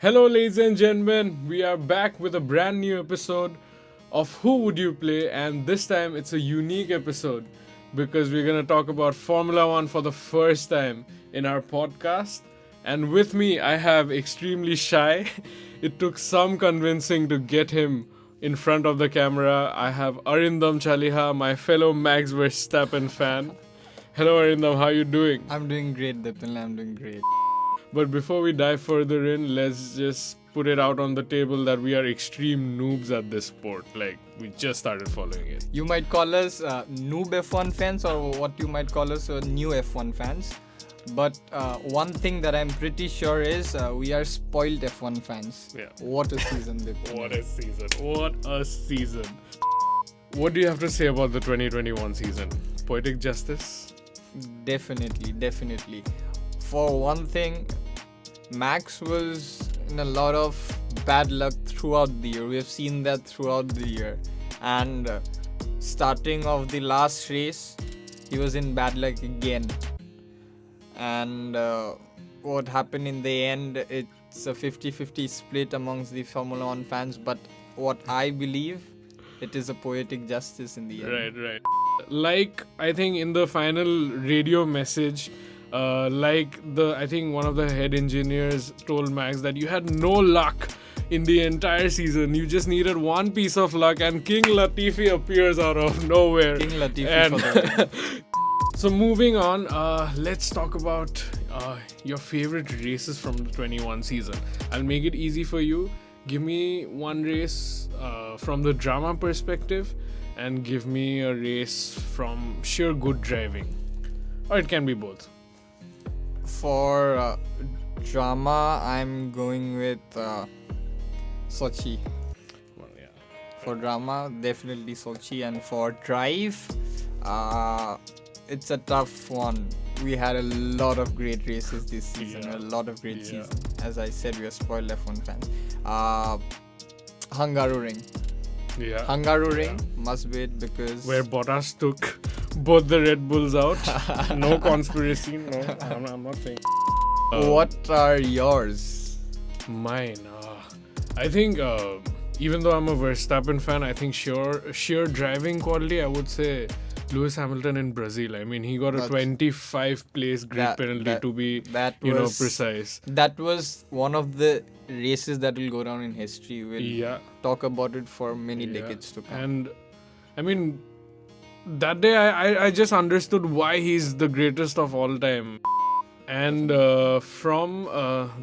Hello, ladies and gentlemen. We are back with a brand new episode of Who Would You Play? And this time it's a unique episode because we're going to talk about Formula One for the first time in our podcast. And with me, I have extremely shy. It took some convincing to get him in front of the camera. I have Arindam Chaliha, my fellow Max Verstappen fan. Hello, Arindam. How are you doing? I'm doing great, Dipin. I'm doing great. But before we dive further in, let's just put it out on the table that we are extreme noobs at this sport. Like, we just started following it. You might call us noob F1 fans, or what you might call us new F1 fans. But one thing that I'm pretty sure is we are spoilt F1 fans. Yeah. What a season, Dipin. What a season. What a season. What do you have to say about the 2021 season? Poetic justice? Definitely. For one thing, Max was in a lot of bad luck throughout the year. We have seen that throughout the year. And starting off the last race, he was in bad luck again. And what happened in the end, it's a 50-50 split amongst the Formula One fans. But what I believe, it is a poetic justice in the end. Right. Like, I think in the final radio message, I think one of the head engineers told Max that you had no luck in the entire season. You just needed one piece of luck and King Latifi appears out of nowhere. King Latifi for the win. So moving on, let's talk about your favorite races from the 21 season. I'll make it easy for you. Give me one race from the drama perspective and give me a race from sheer good driving. Or it can be both. For drama, I'm going with Sochi. Well, yeah. For drama, definitely Sochi. And for drive, it's a tough one. We had a lot of great races this season. Yeah. A lot of great seasons. As I said, we are spoiled F1 fans. Hungaroring. Yeah. Hungaroring must be it because... Where Bottas took both the Red Bulls out. No conspiracy. No, I'm not saying. What are yours? Mine. I think even though I'm a Verstappen fan, I think sheer driving quality, I would say Lewis Hamilton in Brazil. I mean, he got a 25 place grid penalty to be precise. That was one of the races that will go down in history. We'll talk about it for many decades to come. And I mean, that day I just understood why he's the greatest of all time. And from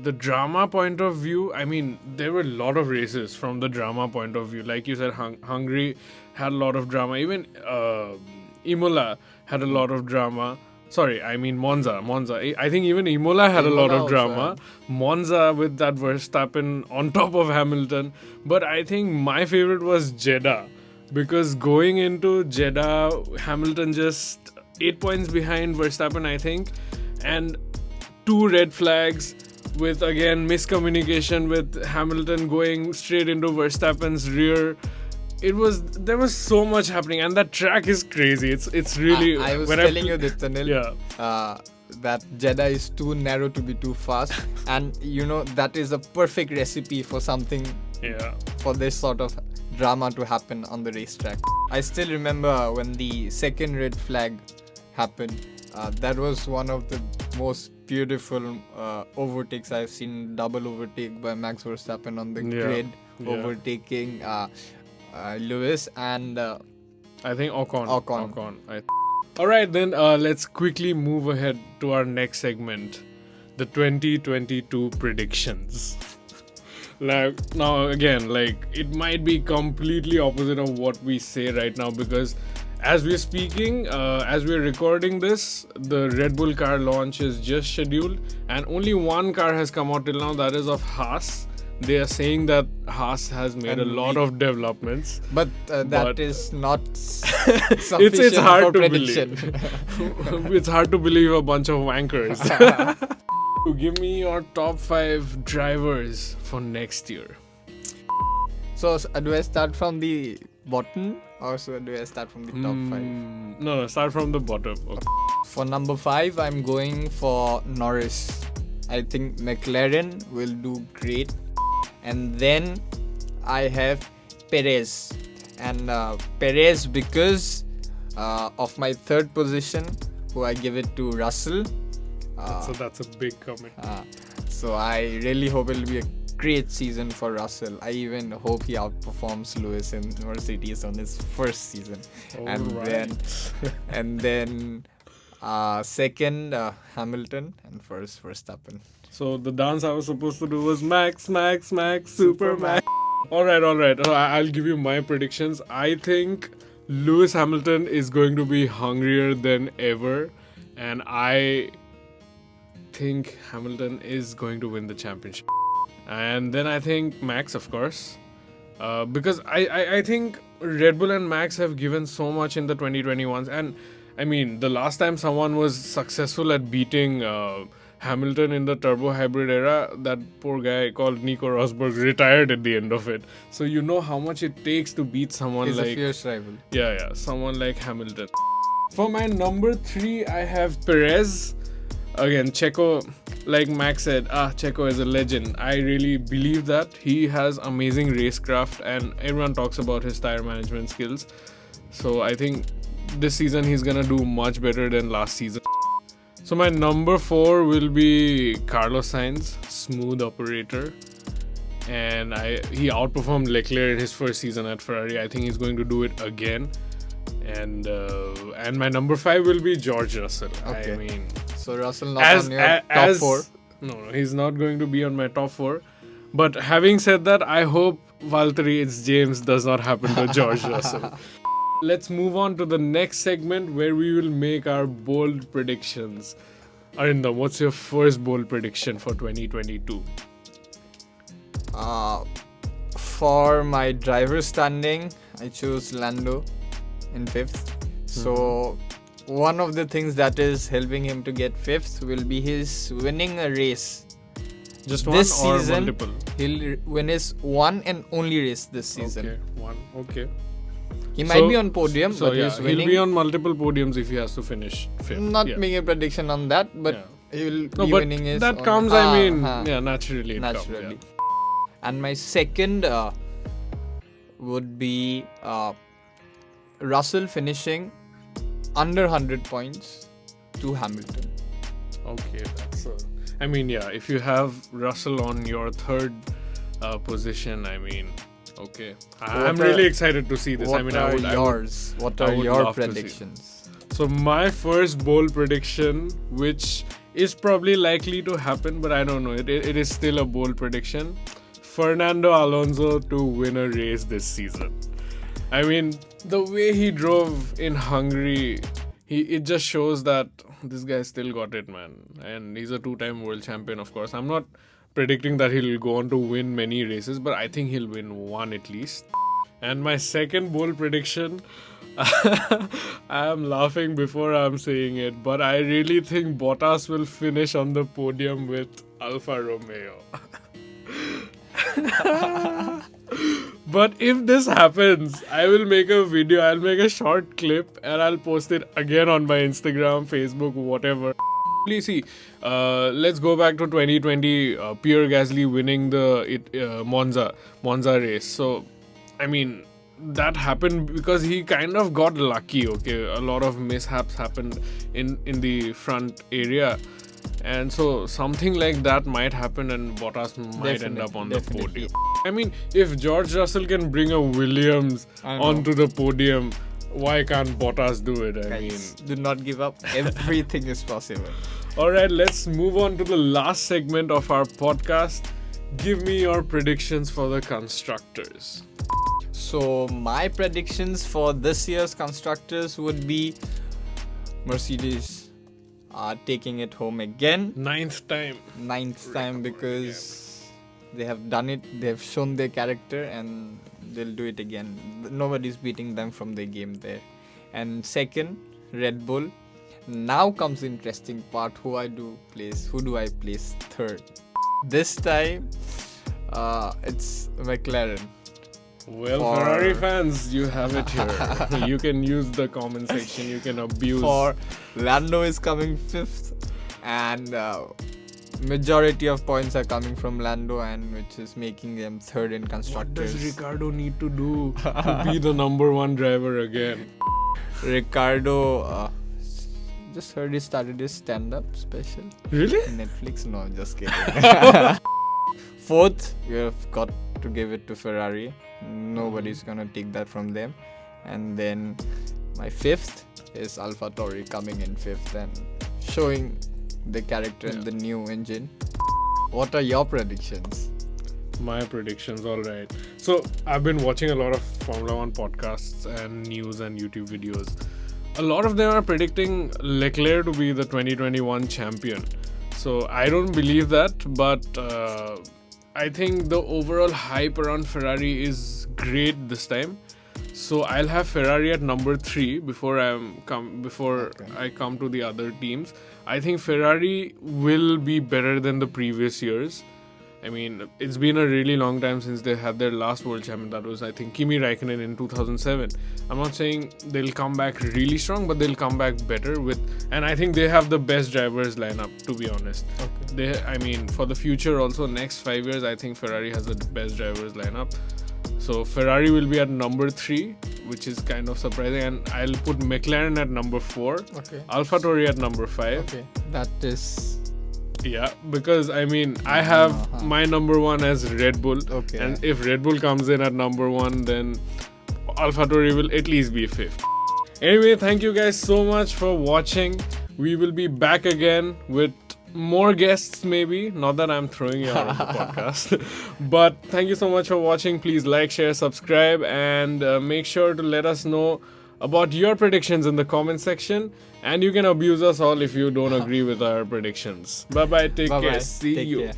the drama point of view, I mean, there were a lot of races from the drama point of view. Like you said, Hungary had a lot of drama. Even Imola had a lot of drama. Sorry, I mean Monza. I think even Imola had a lot of drama. Monza with that Verstappen on top of Hamilton. But I think my favorite was Jeddah. Because going into Jeddah, Hamilton just 8 points behind Verstappen, I think. And 2 red flags with, again, miscommunication with Hamilton going straight into Verstappen's rear. There was so much happening, and that track is crazy. It's really... I was telling you this, Tanil, that Jeddah is too narrow to be too fast. And, that is a perfect recipe for something, for this sort of drama to happen on the racetrack. I still remember when the second red flag happened. That was one of the most beautiful overtakes I've seen. Double overtake by Max Verstappen on the grid, overtaking Lewis and I think Ocon. Alright, then let's quickly move ahead to our next segment, the 2022 predictions. Now again, it might be completely opposite of what we say right now, because as we're speaking, as we're recording this, the Red Bull car launch is just scheduled and only one car has come out till now, that is of Haas. They are saying that Haas has made a lot of developments. But that is not sufficient it's hard for to prediction. Believe. It's hard to believe a bunch of wankers. Give me your top 5 drivers for next year. So do I start from the bottom or so do I start from the top 5? No, start from the bottom. Okay. For number 5, I'm going for Norris. I think McLaren will do great. and then I have Perez. And Perez, because of my third position, who I give it to Russell. So that's a big comment. So I really hope it'll be a great season for Russell. I even hope he outperforms Lewis in Mercedes on his first season. And then second Hamilton, and first Verstappen. So the dance I was supposed to do was Max, Max, Max, Super Max. All right. I'll give you my predictions. I think Lewis Hamilton is going to be hungrier than ever, and I think Hamilton is going to win the championship. And then I think Max, of course, because I think Red Bull and Max have given so much in the 2021s, and I mean the last time someone was successful at beating Hamilton in the turbo hybrid era, that poor guy called Nico Rosberg retired at the end of it. So you know how much it takes to beat someone He's like... a fierce rival. Yeah, someone like Hamilton. For my number 3, I have Perez. Again, Checo, like Max said, Checo is a legend. I really believe that. He has amazing racecraft and everyone talks about his tire management skills. So I think this season he's gonna do much better than last season. So my number 4 will be Carlos Sainz, smooth operator. And he outperformed Leclerc in his first season at Ferrari. I think he's going to do it again. And my number 5 will be George Russell. Okay. I mean, so Russell not on your top 4. No, he's not going to be on my top 4. But having said that, I hope Valtteri it's James does not happen to George Russell. Let's move on to the next segment where we will make our bold predictions. Arindam, what's your first bold prediction for 2022? For my driver standing, I chose Lando in 5th. So one of the things that is helping him to get 5th will be his winning a race. Just one this or season, multiple? He'll win his one and only race this season. Okay, one. Okay. He might be on podium, but he's winning. He'll be on multiple podiums if he has to finish 5th. Not making a prediction on that, but he'll be winning his that own. comes, naturally. Naturally. And my second would be Russell finishing under 100 points to Hamilton. Okay, that's if you have Russell on your third position, okay. I'm really excited to see this. What are your predictions? So my first bold prediction, which is probably likely to happen, but I don't know, it is still a bold prediction. Fernando Alonso to win a race this season. The way he drove in Hungary, it just shows that this guy still got it, man. And he's a 2-time world champion, of course. I'm not predicting that he'll go on to win many races, but I think he'll win one at least. And my second bold prediction, I am laughing before I'm saying it, but I really think Bottas will finish on the podium with Alfa Romeo. But if this happens, I will make a video, I'll make a short clip and I'll post it again on my Instagram, Facebook, whatever. Please see, let's go back to 2020, Pierre Gasly winning the Monza race. So, that happened because he kind of got lucky, okay? A lot of mishaps happened in the front area. And so something like that might happen and Bottas might end up on the podium. If George Russell can bring a Williams onto the podium, why can't Bottas do it? Guys, do not give up. Everything is possible. Alright, let's move on to the last segment of our podcast. Give me your predictions for the constructors. So my predictions for this year's constructors would be Mercedes are taking it home again. Ninth time because they have done it. They have shown their character and they'll do it again. Nobody's beating them from their game there. And second, Red Bull. Now comes the interesting part. Who do I place third? This time, it's McLaren. Well, Ferrari fans, you have it here. You can use the comment section. You can abuse. For Lando is coming 5th, and majority of points are coming from Lando, and which is making them third in What constructors. does Ricardo need to do to be the number one driver again? Ricardo, just heard he started his stand-up special. Really? Netflix? No, just kidding. Fourth, we have got to give it to Ferrari. Nobody's gonna take that from them. And then my fifth is AlphaTauri coming in fifth and showing the character in the new engine. What are your predictions? My predictions, alright. So, I've been watching a lot of Formula 1 podcasts and news and YouTube videos. A lot of them are predicting Leclerc to be the 2021 champion. So, I don't believe that, but I think the overall hype around Ferrari is great this time. So, I'll have Ferrari at number 3 before I come to the other teams. I think Ferrari will be better than the previous years. I mean, it's been a really long time since they had their last world champion. That was, I think, Kimi Räikkönen in 2007. I'm not saying they'll come back really strong, but they'll come back better and I think they have the best drivers lineup, to be honest. Okay. For the future also, next 5 years, I think Ferrari has the best drivers lineup. So Ferrari will be at number 3, which is kind of surprising, and I'll put McLaren at number 4. Okay. AlphaTauri at number 5. Okay. That is... Yeah, because I have my number 1 as Red Bull. Okay. And if Red Bull comes in at number 1, then AlphaTauri will at least be 5th. Anyway, thank you guys so much for watching. We will be back again with more guests, maybe. Not that I'm throwing you out of the podcast. But thank you so much for watching. Please like, share, subscribe, and make sure to let us know about your predictions in the comment section. And you can abuse us all if you don't agree with our predictions. Bye bye. Take care. See Take you. care.